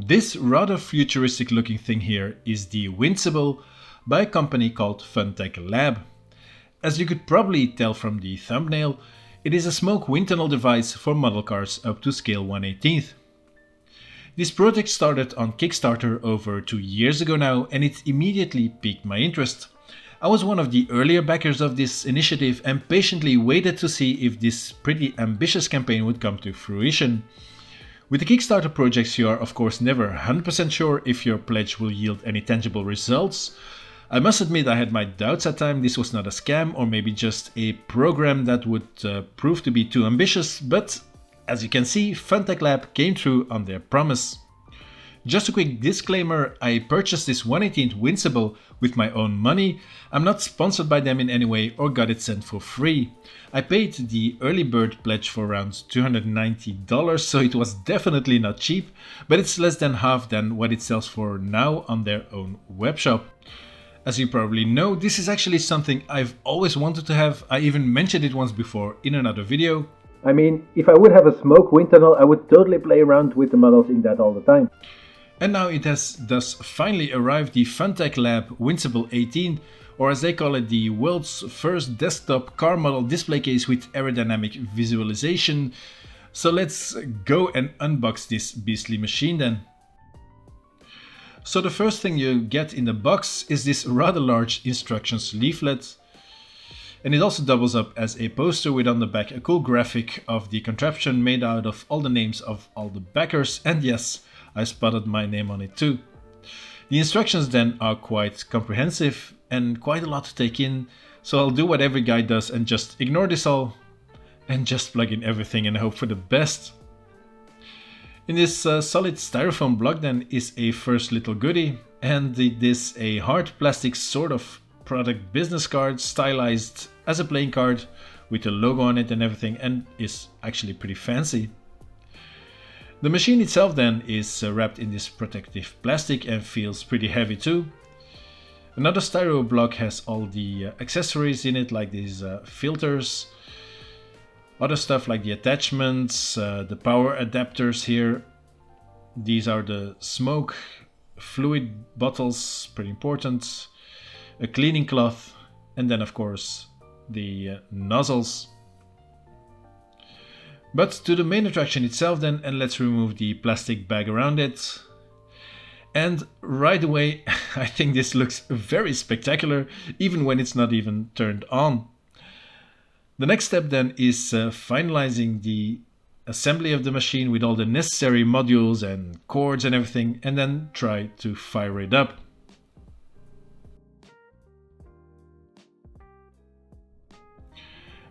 This rather futuristic looking thing here is the Windsible by a company called Funtech Lab. As you could probably tell from the thumbnail, it is a smoke wind tunnel device for model cars up to scale 1/18. This project started on Kickstarter over 2 years ago now, and it immediately piqued my interest. I was one of the earlier backers of this initiative and patiently waited to see if this pretty ambitious campaign would come to fruition. With the Kickstarter projects, you are of course never 100% sure if your pledge will yield any tangible results. I must admit I had my doubts at times this was not a scam or maybe just a program that would prove to be too ambitious, but as you can see, Funtech Lab came through on their promise. Just a quick disclaimer, I purchased this 1/18 Windsible with my own money. I'm not sponsored by them in any way or got it sent for free. I paid the early bird pledge for around $290, so it was definitely not cheap, but it's less than half than what it sells for now on their own webshop. As you probably know, this is actually something I've always wanted to have. I even mentioned it once before in another video. I mean, if I would have a smoke wind tunnel, I would totally play around with the models in that all the time. And now it has thus finally arrived, the Funtech Lab Windsible 18, or as they call it, the world's first desktop car model display case with aerodynamic visualization. So let's go and unbox this beastly machine then. So the first thing you get in the box is this rather large instructions leaflet. And it also doubles up as a poster with on the back a cool graphic of the contraption made out of all the names of all the backers, and yes, I spotted my name on it too. The instructions then are quite comprehensive and quite a lot to take in, so I'll do what every guy does and just ignore this all and just plug in everything and hope for the best. In this solid styrofoam block then is a first little goodie, and it is a hard plastic sort of product business card stylized as a playing card with a logo on it and everything, and is actually pretty fancy. The machine itself then is wrapped in this protective plastic and feels pretty heavy too. Another styro block has all the accessories in it, like these filters, other stuff like the attachments, the power adapters here. These are the smoke fluid bottles, pretty important, a cleaning cloth, and then of course the nozzles. But to the main attraction itself then, and let's remove the plastic bag around it. And right away, I think this looks very spectacular, even when it's not even turned on. The next step then is finalizing the assembly of the machine with all the necessary modules and cords and everything, and then try to fire it up.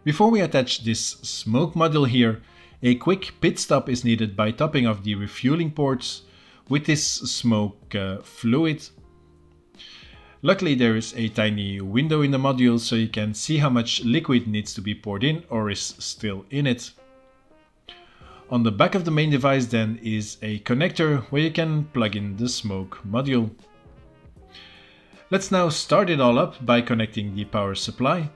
Before we attach this smoke module here, a quick pit stop is needed by topping off the refueling ports with this smoke fluid. Luckily there is a tiny window in the module so you can see how much liquid needs to be poured in or is still in it. On the back of the main device then is a connector where you can plug in the smoke module. Let's now start it all up by connecting the power supply.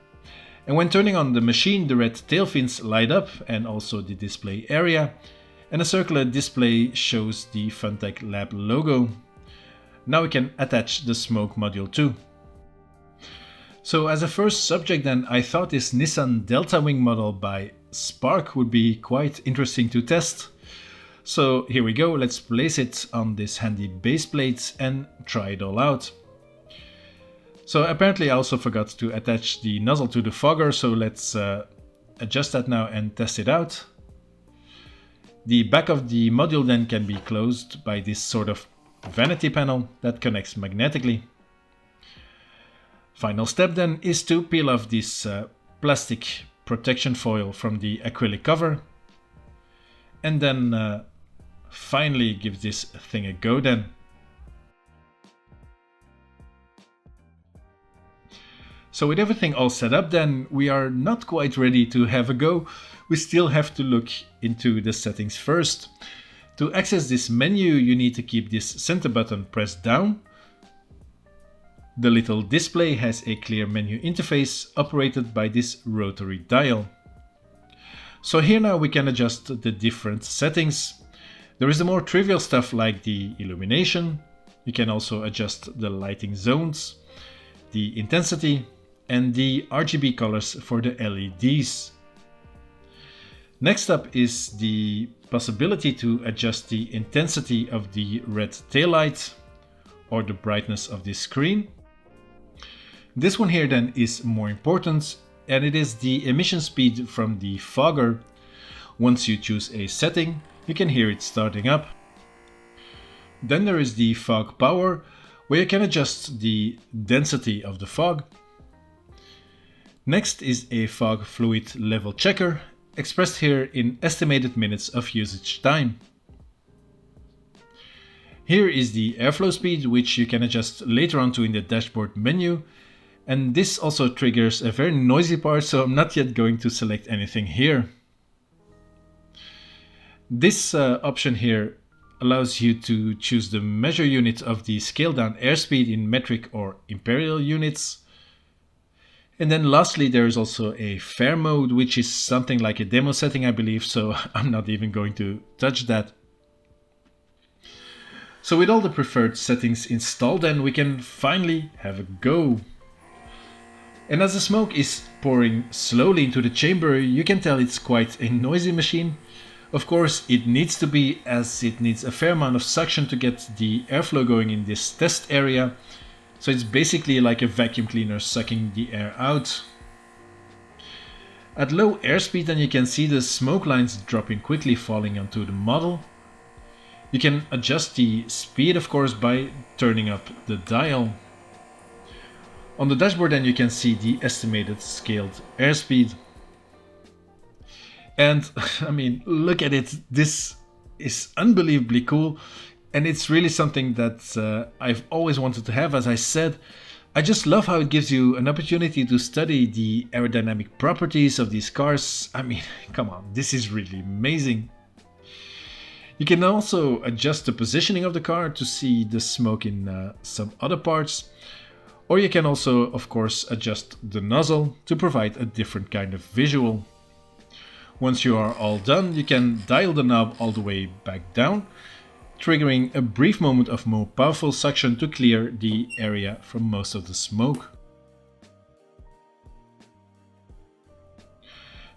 And when turning on the machine, the red tail fins light up and also the display area, and a circular display shows the Funtech Lab logo. Now we can attach the smoke module too. So as a first subject then, I thought this Nissan Delta Wing model by Spark would be quite interesting to test. So here we go, let's place it on this handy base plate and try it all out. So apparently I also forgot to attach the nozzle to the fogger, so let's adjust that now and test it out. The back of the module then can be closed by this sort of vanity panel that connects magnetically. Final step then is to peel off this plastic protection foil from the acrylic cover, and then finally give this thing a go then. So with everything all set up then, we are not quite ready to have a go. We still have to look into the settings first. To access this menu, you need to keep this center button pressed down. The little display has a clear menu interface operated by this rotary dial. So here now we can adjust the different settings. There is the more trivial stuff like the illumination. You can also adjust the lighting zones, the intensity, and the RGB colors for the LEDs. Next up is the possibility to adjust the intensity of the red taillight or the brightness of the screen. This one here then is more important, and it is the emission speed from the fogger. Once you choose a setting, you can hear it starting up. Then there is the fog power, where you can adjust the density of the fog. Next is a fog fluid level checker, expressed here in estimated minutes of usage time. Here is the airflow speed, which you can adjust later on to in the dashboard menu. And this also triggers a very noisy part, so I'm not yet going to select anything here. This option here allows you to choose the measure unit of the scaled down airspeed in metric or imperial units. And then lastly, there is also a fair mode, which is something like a demo setting, I believe, so I'm not even going to touch that. So with all the preferred settings installed, then we can finally have a go. And as the smoke is pouring slowly into the chamber, you can tell it's quite a noisy machine. Of course, it needs to be, as it needs a fair amount of suction to get the airflow going in this test area. So it's basically like a vacuum cleaner sucking the air out. At low airspeed, then you can see the smoke lines dropping quickly, falling onto the model. You can adjust the speed, of course, by turning up the dial. On the dashboard, then you can see the estimated scaled airspeed. And I mean, look at it. This is unbelievably cool. And it's really something that I've always wanted to have. As I said, I just love how it gives you an opportunity to study the aerodynamic properties of these cars. I mean, come on, this is really amazing. You can also adjust the positioning of the car to see the smoke in some other parts. Or you can also, of course, adjust the nozzle to provide a different kind of visual. Once you are all done, you can dial the knob all the way back down, triggering a brief moment of more powerful suction to clear the area from most of the smoke.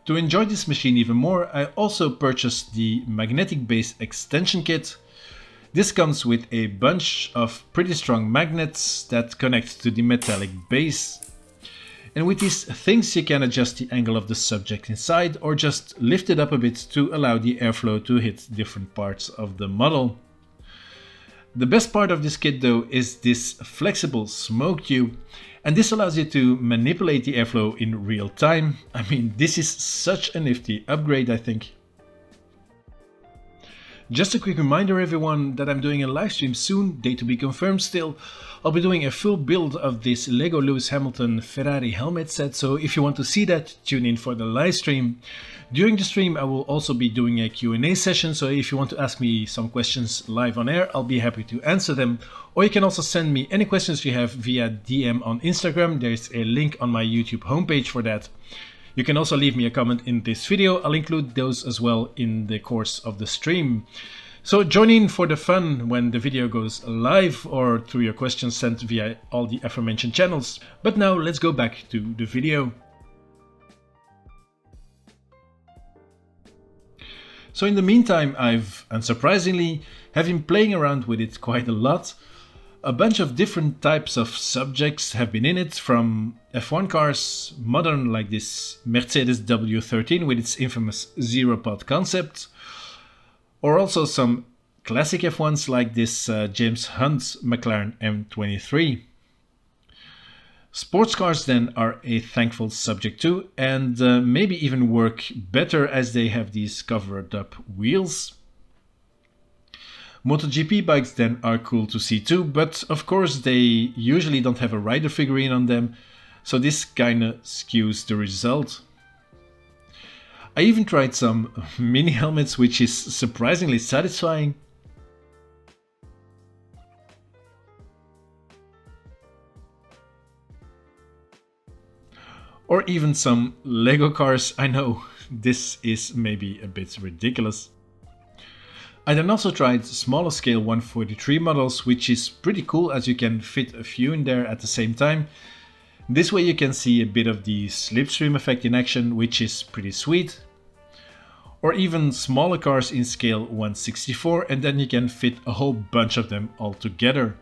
To enjoy this machine even more, I also purchased the magnetic base extension kit. This comes with a bunch of pretty strong magnets that connect to the metallic base. And with these things you can adjust the angle of the subject inside or just lift it up a bit to allow the airflow to hit different parts of the model. The best part of this kit though is this flexible smoke tube, and this allows you to manipulate the airflow in real time. I mean, this is such a nifty upgrade, I think. Just a quick reminder everyone that I'm doing a live stream soon, date to be confirmed still. I'll be doing a full build of this Lego Lewis Hamilton Ferrari helmet set, so if you want to see that, tune in for the live stream. During the stream I will also be doing a Q&A session, so if you want to ask me some questions live on air, I'll be happy to answer them. Or you can also send me any questions you have via DM on Instagram. There's a link on my YouTube homepage for that. You can also leave me a comment in this video. I'll include those as well in the course of the stream. So join in for the fun when the video goes live or through your questions sent via all the aforementioned channels. But now let's go back to the video. So in the meantime, I've, unsurprisingly, have been playing around with it quite a lot. A bunch of different types of subjects have been in it, from F1 cars, modern like this Mercedes W13 with its infamous zero-pod concept, or also some classic F1s like this James Hunt's McLaren M23. Sports cars then are a thankful subject too, and maybe even work better as they have these covered up wheels. MotoGP bikes then are cool to see too, but of course they usually don't have a rider figurine on them, so this kinda skews the result. I even tried some mini helmets, which is surprisingly satisfying. Or even some Lego cars. I know, this is maybe a bit ridiculous. I then also tried smaller scale 143 models, which is pretty cool as you can fit a few in there at the same time. This way you can see a bit of the slipstream effect in action, which is pretty sweet. Or even smaller cars in scale 164, and then you can fit a whole bunch of them all together.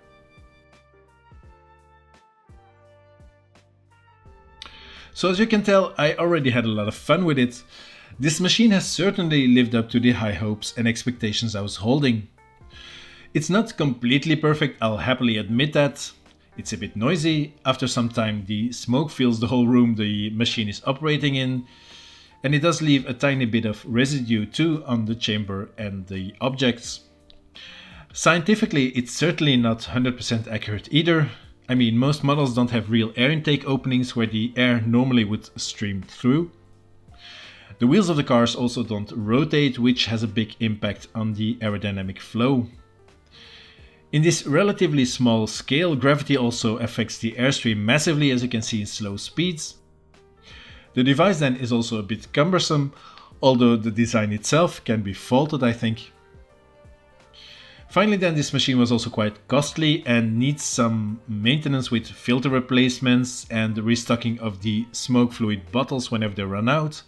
So as you can tell, I already had a lot of fun with it. This machine has certainly lived up to the high hopes and expectations I was holding. It's not completely perfect, I'll happily admit that. It's a bit noisy. After some time the smoke fills the whole room the machine is operating in. And it does leave a tiny bit of residue too on the chamber and the objects. Scientifically, it's certainly not 100% accurate either. I mean, most models don't have real air intake openings where the air normally would stream through. The wheels of the cars also don't rotate, which has a big impact on the aerodynamic flow. In this relatively small scale, gravity also affects the airstream massively, as you can see in slow speeds. The device then is also a bit cumbersome, although the design itself can be faulted, I think. Finally then, this machine was also quite costly and needs some maintenance with filter replacements and restocking of the smoke fluid bottles whenever they run out.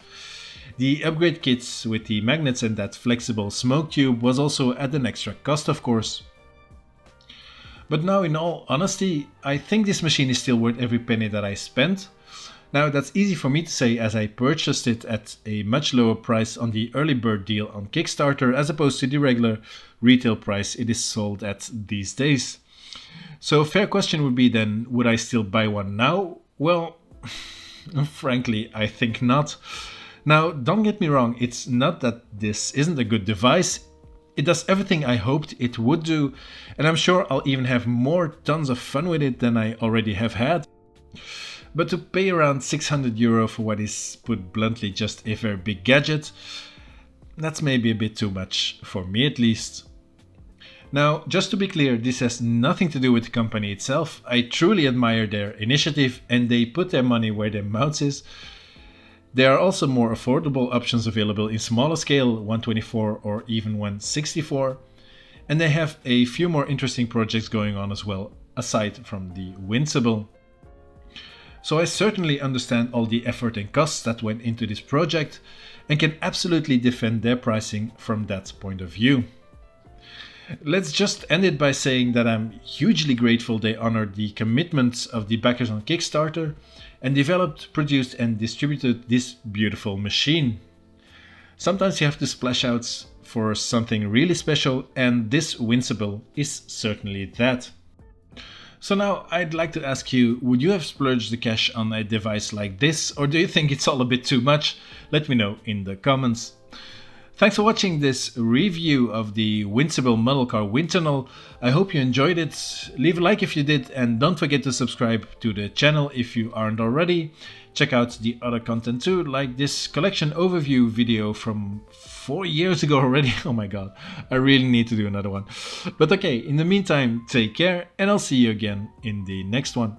The upgrade kits with the magnets and that flexible smoke tube was also at an extra cost, of course. But now, in all honesty, I think this machine is still worth every penny that I spent. Now, that's easy for me to say as I purchased it at a much lower price on the early bird deal on Kickstarter as opposed to the regular retail price it is sold at these days. So a fair question would be then, would I still buy one now? Well, frankly, I think not. Now, don't get me wrong, it's not that this isn't a good device. It does everything I hoped it would do, and I'm sure I'll even have more tons of fun with it than I already have had. But to pay around €600 for what is, put bluntly, just a very big gadget, that's maybe a bit too much, for me at least. Now, just to be clear, this has nothing to do with the company itself. I truly admire their initiative and they put their money where their mouth is. There are also more affordable options available in smaller scale, 124 or even 164, and they have a few more interesting projects going on as well, aside from the Windsible. So I certainly understand all the effort and costs that went into this project and can absolutely defend their pricing from that point of view. Let's just end it by saying that I'm hugely grateful they honored the commitments of the backers on Kickstarter and developed, produced and distributed this beautiful machine. Sometimes you have to splash out for something really special, and this Windsible is certainly that. So now I'd like to ask you, would you have splurged the cash on a device like this, or do you think it's all a bit too much? Let me know in the comments. Thanks for watching this review of the Windsible Modelcar Windtunnel. I hope you enjoyed it. Leave a like if you did, and don't forget to subscribe to the channel if you aren't already. Check out the other content too, like this collection overview video from 4 years ago already. Oh my god, I really need to do another one. But okay, in the meantime, take care and I'll see you again in the next one.